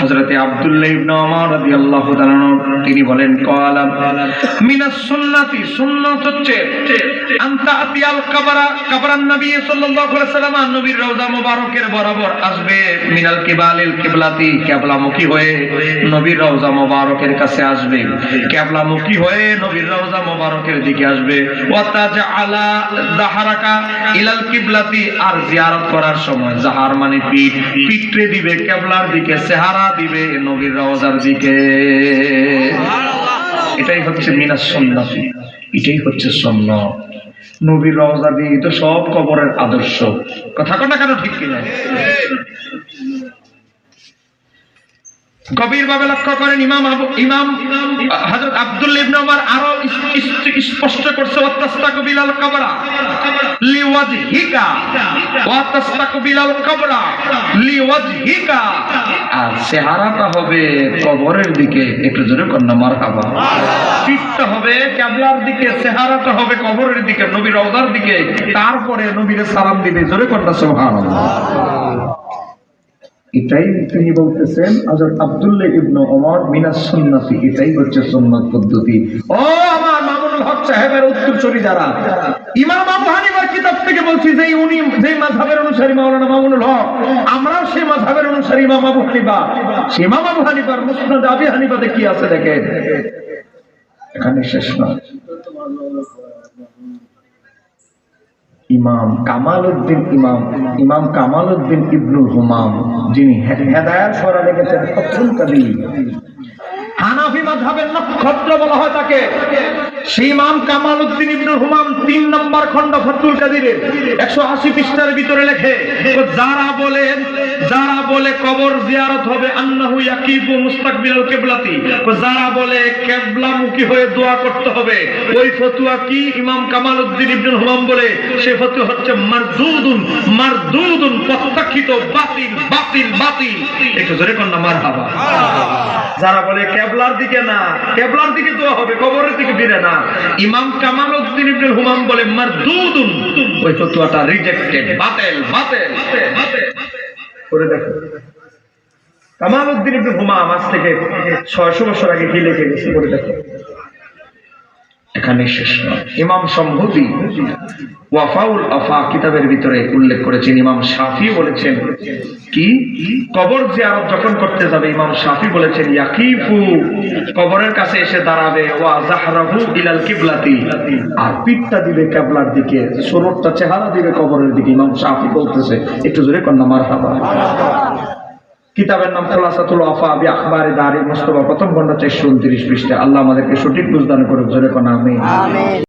হযরতে আব্দুল্লাহ ইবনে ওমর রাদিয়াল্লাহু তাআলা তিনি বলেন ক্বালা মিনাস সুন্নাতি সুন্নাত হচ্ছে আনতা আতিয়াল কবরান নবী সাল্লাল্লাহু আলাইহি ওয়াসাল্লাম নবীর রওজা মুবারকের বরাবর আসবে মিনাল কিবালিল কিবলাতি কিবলামুখী হয়ে নবীর রওজা মুবারকের কাছে আসবে কিবলামুখী হয়ে নবীর রওজা মুবারকের দিকে আসবে ওয়া তাজআলা যাহারাকা ইলাল কিবলাতি আর জিয়ারত করার সময় যাহার মানে পিঠে দিবে কিবলার দিকে চেহারা দিবে নবীর রওজার দিকে এটাই হচ্ছে মিনাস সুন্নাত এটাই হচ্ছে সুন্নাত নবীর রওজা দিয়ে তো সব কবরের আদর্শ কথা কোনটা কেন ঠিক কিনা গভীরভাবে লক্ষ্য করেন ইমাম হযরত আব্দুল্লাহ ইবনে ওমর আরো স্পষ্ট করছে ওয়াতাস্তাকবিলাল কবরা লিওয়াজহিকা ওয়াতাস্তাকবিলাল কবরা লিওয়াজহিকা আর চেহারাটা হবে কবরের দিকে একটু জোরে কন্না মারহাবা পিঠটা হবে কিবলার দিকে চেহারাটা হবে কবরের দিকে নবীর রওজার দিকে তারপরে নবীর সালাম দিবে জোরে কন্না সুবহানাল্লাহ এটাই তিনি বলতেছেন হযরত আব্দুল্লাহ ইবনে ওমর মিনাস সুন্নাতি এটাই হচ্ছে সুন্নাত পদ্ধতি ও আমার মামুনুল হক সাহেবের উত্তরসূরি যারা ইমাম আবু হানিফার কিতাব থেকে বলছি যে উনি যে মাযহাবের অনুসারী মাওলানা মামুনুল হক আমরাও সেই মাযহাবের অনুসারী ইমাম আবু হানিফা সেই ইমাম আবু হানিফার মুসনাদ আবি হানিফাতে কি আছে দেখেন এখানে শেষ না ইমাম কামালউদ্দিন ইবনুল হুমাম যিনি হেদায়েত সূরা লিখেছেন ফাতহুল কাদির হানাফি মাযহাবের নক্ষত্র বলা হয় তাকে সেই ইমাম কামালউদ্দিন ইবনুল হুমাম 3 নম্বর খণ্ড ফাতহুল কাদিরের 180 পৃষ্ঠার ভিতরে লেখে যারা বলে কবর জিয়ারত হবে আন্নাহু ইয়াকিবু মুস্তাকবিলাল কিবলাতি যারা বলে কিবলামুখী হয়ে দোয়া করতে হবে ওই ফতোয়া কি ইমাম কামালউদ্দিন ইবনুল হুমাম বলে সেই ফতোয়া হচ্ছে মারদুদুন প্রত্যাখ্যাত বাতিল একটু জোরে কোন না মারহাবা যারা বলে কিবলার দিকে না কিবলার দিকে দোয়া হবে কবরের দিকে ফিরে না ইমাম কামালউদ্দিন ইবনুল হুমাম বলে মারদুদুন ওই ফতোয়াটা রিজেক্টেড বাতিল করে দেখো কামালউদ্দিন ইবনুল হুমাম আজ থেকে 600 বছর আগে কি লিখে গেছে করে দেখো এখানে শেষ না ইমাম সম্ভুতি ওয়াফাউল আফা কিতাবের ভিতরে উল্লেখ করেছেন ইমাম শাফি বলেছেন কি কবর জিয়ারত যখন করতে যাবে ইমাম শাফি বলেছেন ইয়াকিফু কবরের কাছে এসে দাঁড়াবে ওয়া জাহরাহু ইলাল কিবলাতি আর পিঠটা দিবে কিবলার দিকে সুরতটা চেহারা দিবে কবরের দিকে ইমাম শাফি বলতেছে একটু জোরে কন্না মারহাবা কিতাবের নাম খুলাসাতুল ওয়াফা বি আখবারি দারিল মুস্তাফা প্রথম খণ্ড 429 পৃষ্ঠা আল্লাহ আমাদেরকে সঠিক বুঝদান করুক জোরে কন্না আমিন